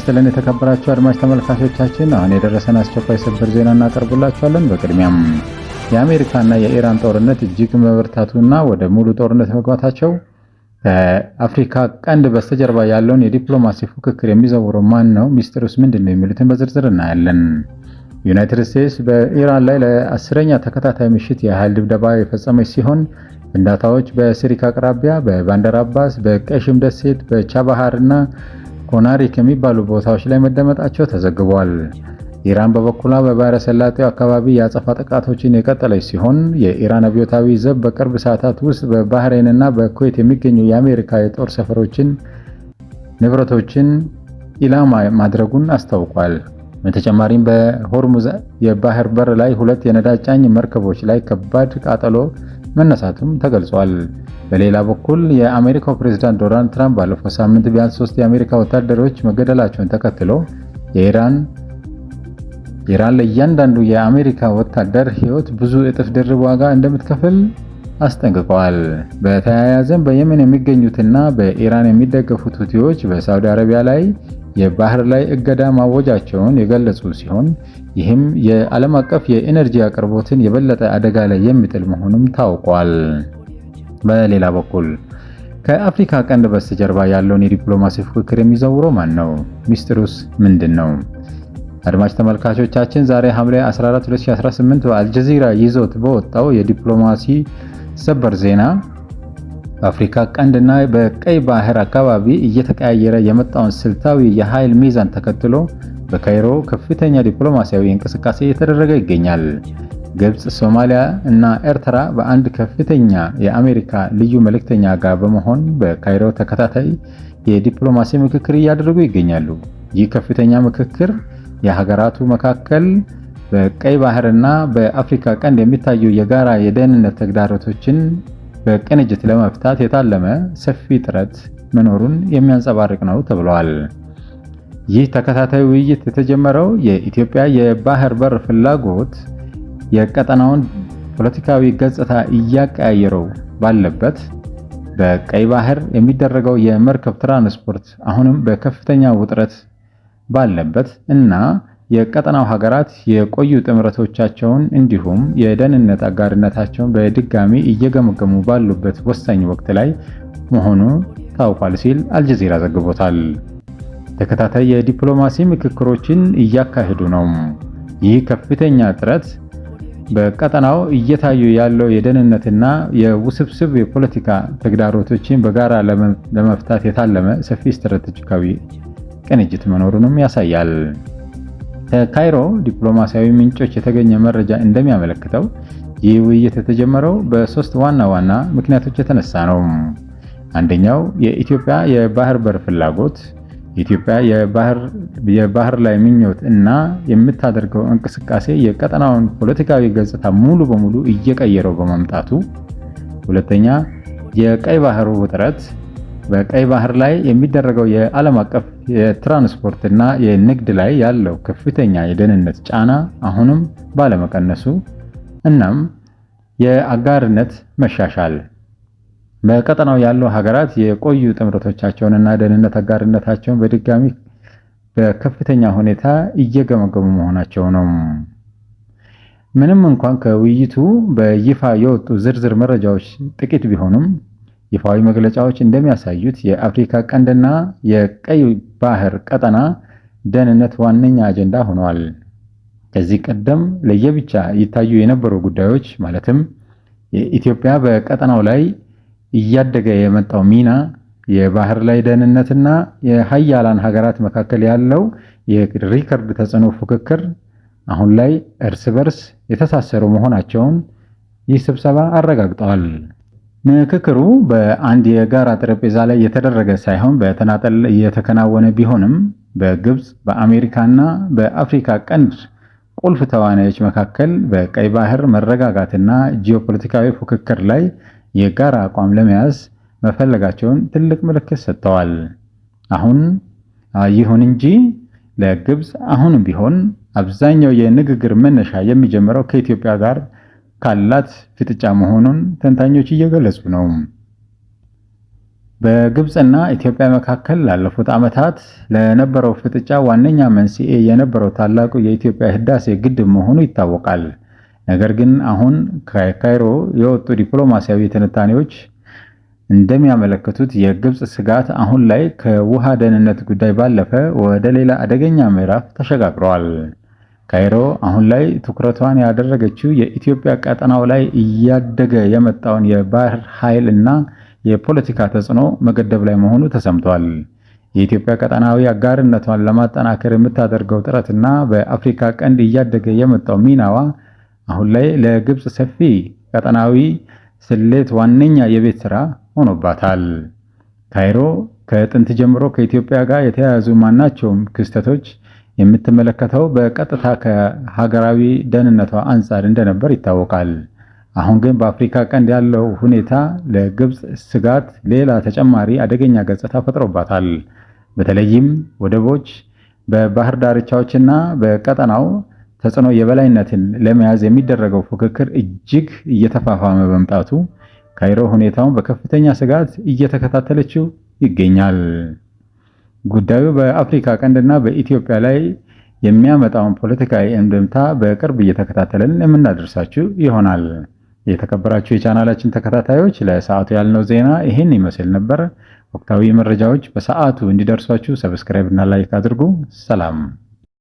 ይስጥልን የተከበራችሁ አድማጭ ተመልካቾቻችን፣ አሁን የደረሰን አስቸኳይ ሰበር ዜና እናቀርብላችኋለን። በቅድሚያም የአሜሪካና የኢራን ጦርነት እጅግ መበርታቱና ወደ ሙሉ ጦርነት መግባታቸው ከአፍሪካ ቀንድ በስተጀርባ ያለውን የዲፕሎማሲ ፉክክር የሚዘውረው ማን ነው? ሚስጥሩስ ምንድነው? የሚሉትን በዝርዝር እናያለን። ዩናይትድ ስቴትስ በኢራን ላይ ለ10ኛ ተከታታይ ምሽት የኃይል ድብደባ የፈጸመች ሲሆን ፍንዳታዎች በሲሪክ አቅራቢያ፣ በባንደር አባስ፣ በቀሽም ደሴት፣ በቻባሃርና ኮናሪክ የሚባሉ ቦታዎች ላይ መደመጣቸው ተዘግቧል። ኢራን በበኩሏ በባህረ ሰላጤው አካባቢ የአጸፋ ጥቃቶችን የቀጠለች ሲሆን የኢራን አብዮታዊ ዘብ በቅርብ ሰዓታት ውስጥ በባህሬንና በኩዌት የሚገኙ የአሜሪካ የጦር ሰፈሮችን ንብረቶችን ኢላማ ማድረጉን አስታውቋል። በተጨማሪም በሆርሙዝ የባህር በር ላይ 2 የነዳጅ ጫኝ መርከቦች ላይ ከባድ ቃጠሎ መነሳቱም ተገልጿል። በሌላ በኩል የአሜሪካው ፕሬዝዳንት ዶናልድ ትራምፕ ባለፈው ሳምንት ቢያንስ 3 የአሜሪካ ወታደሮች መገደላቸውን ተከትሎ ኢራን ለእያንዳንዱ የአሜሪካ ወታደር ሕይወት ብዙ እጥፍ ድርብ ዋጋ እንደምትከፍል አስጠንቅቀዋል። በተያያዘም በየመን የሚገኙትና በኢራን የሚደገፉት ሁቲዎች በሳውዲ አረቢያ ላይ የባህር ላይ እገዳ ማወጃቸውን የገለጹ ሲሆን ይህም የዓለም አቀፍ የኢነርጂ አቅርቦትን የበለጠ አደጋ ላይ የሚጥል መሆኑም ታውቋል። በሌላ በኩል ከአፍሪካ ቀንድ በስተጀርባ ያለውን የዲፕሎማሲ ፉክክር የሚዘውረው ማን ነው? ሚስጥሩስ ምንድነው? አድማጭ ተመልካቾቻችን ዛሬ ሐምሌ 14 2018 በአልጀዚራ ይዞት በወጣው የዲፕሎማሲ ሰበር ዜና በአፍሪካ ቀንድና በቀይ ባህር አካባቢ እየተቀያየረ የመጣውን ስልታዊ የኃይል ሚዛን ተከትሎ በካይሮ ከፍተኛ ዲፕሎማሲያዊ እንቅስቃሴ እየተደረገ ይገኛል። ግብጽ፣ ሶማሊያ እና ኤርትራ በአንድ ከፍተኛ የአሜሪካ ልዩ መልእክተኛ ጋር በመሆን በካይሮ ተከታታይ የዲፕሎማሲ ምክክር እያደረጉ ይገኛሉ። ይህ ከፍተኛ ምክክር የሀገራቱ መካከል በቀይ ባህርና በአፍሪካ ቀንድ የሚታዩ የጋራ የደህንነት ተግዳሮቶችን በቅንጅት ለመፍታት የታለመ ሰፊ ጥረት መኖሩን የሚያንጸባርቅ ነው ተብሏል። ይህ ተከታታይ ውይይት የተጀመረው የኢትዮጵያ የባህር በር ፍላጎት የቀጠናውን ፖለቲካዊ ገጽታ እያቀያየረው ባለበት፣ በቀይ ባህር የሚደረገው የመርከብ ትራንስፖርት አሁንም በከፍተኛ ውጥረት ባለበት እና የቀጠናው ሀገራት የቆዩ ጥምረቶቻቸውን እንዲሁም የደህንነት አጋርነታቸውን በድጋሚ እየገመገሙ ባሉበት ወሳኝ ወቅት ላይ መሆኑ ታውቋል ሲል አልጀዚራ ዘግቦታል። ተከታታይ የዲፕሎማሲ ምክክሮችን እያካሄዱ ነው። ይህ ከፍተኛ ጥረት በቀጠናው እየታዩ ያለው የደህንነትና የውስብስብ የፖለቲካ ተግዳሮቶችን በጋራ ለመፍታት የታለመ ሰፊ ስትራቴጂካዊ ቅንጅት መኖሩንም ያሳያል። ከካይሮ ዲፕሎማሲያዊ ምንጮች የተገኘ መረጃ እንደሚያመለክተው ይህ ውይይት የተጀመረው በ3 ዋና ዋና ምክንያቶች የተነሳ ነው። አንደኛው የኢትዮጵያ የባህር በር ፍላጎት፣ የኢትዮጵያ የባህር ላይ ምኞት እና የምታደርገው እንቅስቃሴ የቀጠናውን ፖለቲካዊ ገጽታ ሙሉ በሙሉ እየቀየረው በመምጣቱ፣ ሁለተኛ የቀይ ባህሩ ውጥረት፣ በቀይ ባህር ላይ የሚደረገው የዓለም አቀፍ የትራንስፖርት እና የንግድ ላይ ያለው ከፍተኛ የደህንነት ጫና አሁንም ባለመቀነሱ፣ እናም የአጋርነት መሻሻል በቀጠናው ያሉ ሀገራት የቆዩ ጥምረቶቻቸውንና ደህንነት አጋርነታቸውን በድጋሚ በከፍተኛ ሁኔታ እየገመገሙ መሆናቸው ነው። ምንም እንኳን ከውይይቱ በይፋ የወጡ ዝርዝር መረጃዎች ጥቂት ቢሆኑም ይፋዊ መግለጫዎች እንደሚያሳዩት የአፍሪካ ቀንድና የቀይ ባህር ቀጠና ደህንነት ዋነኛ አጀንዳ ሆነዋል። ከዚህ ቀደም ለየብቻ ይታዩ የነበሩ ጉዳዮች ማለትም የኢትዮጵያ በቀጠናው ላይ እያደገ የመጣው ሚና፣ የባህር ላይ ደህንነትና የሀያላን ሀገራት መካከል ያለው የሪከርድ ተጽዕኖ ፉክክር አሁን ላይ እርስ በርስ የተሳሰሩ መሆናቸውን ይህ ስብሰባ አረጋግጠዋል። ምክክሩ በአንድ የጋራ ጠረጴዛ ላይ የተደረገ ሳይሆን በተናጠል እየተከናወነ ቢሆንም በግብጽ፣ በአሜሪካና በአፍሪካ ቀንድ ቁልፍ ተዋናዮች መካከል በቀይ ባህር መረጋጋትና ጂኦፖለቲካዊ ፉክክር ላይ የጋራ አቋም ለመያዝ መፈለጋቸውን ትልቅ ምልክት ሰጥተዋል። ይሁን እንጂ ለግብጽ አሁንም ቢሆን አብዛኛው የንግግር መነሻ የሚጀምረው ከኢትዮጵያ ጋር ካላት ፍጥጫ መሆኑን ተንታኞች እየገለጹ ነው። በግብፅና ኢትዮጵያ መካከል ላለፉት ዓመታት ለነበረው ፍጥጫ ዋነኛ መንስኤ የነበረው ታላቁ የኢትዮጵያ ህዳሴ ግድብ መሆኑ ይታወቃል። ነገር ግን አሁን ከካይሮ የወጡ ዲፕሎማሲያዊ ትንታኔዎች እንደሚያመለክቱት የግብፅ ስጋት አሁን ላይ ከውሃ ደህንነት ጉዳይ ባለፈ ወደ ሌላ አደገኛ ምዕራፍ ተሸጋግሯል። ካይሮ አሁን ላይ ትኩረቷን ያደረገችው የኢትዮጵያ ቀጠናው ላይ እያደገ የመጣውን የባህር ኃይል እና የፖለቲካ ተጽዕኖ መገደብ ላይ መሆኑ ተሰምቷል። የኢትዮጵያ ቀጠናዊ አጋርነቷን ለማጠናከር የምታደርገው ጥረትና በአፍሪካ ቀንድ እያደገ የመጣው ሚናዋ አሁን ላይ ለግብፅ ሰፊ ቀጠናዊ ስሌት ዋነኛ የቤት ሥራ ሆኖባታል። ካይሮ ከጥንት ጀምሮ ከኢትዮጵያ ጋር የተያያዙ ማናቸውም ክስተቶች የምትመለከተው በቀጥታ ከሀገራዊ ደህንነቷ አንጻር እንደነበር ይታወቃል። አሁን ግን በአፍሪካ ቀንድ ያለው ሁኔታ ለግብፅ ስጋት ሌላ ተጨማሪ አደገኛ ገጽታ ፈጥሮባታል። በተለይም ወደቦች፣ በባህር ዳርቻዎችና በቀጠናው ተጽዕኖ የበላይነትን ለመያዝ የሚደረገው ፉክክር እጅግ እየተፋፋመ በመምጣቱ ካይሮ ሁኔታውን በከፍተኛ ስጋት እየተከታተለችው ይገኛል። ጉዳዩ በአፍሪካ ቀንድና በኢትዮጵያ ላይ የሚያመጣውን ፖለቲካዊ እንድምታ በቅርብ እየተከታተልን የምናደርሳችሁ ይሆናል። የተከበራችሁ የቻናላችን ተከታታዮች ለሰዓቱ ያልነው ዜና ይህን ይመስል ነበር። ወቅታዊ መረጃዎች በሰዓቱ እንዲደርሷችሁ ሰብስክራይብ እና ላይክ አድርጉ። ሰላም።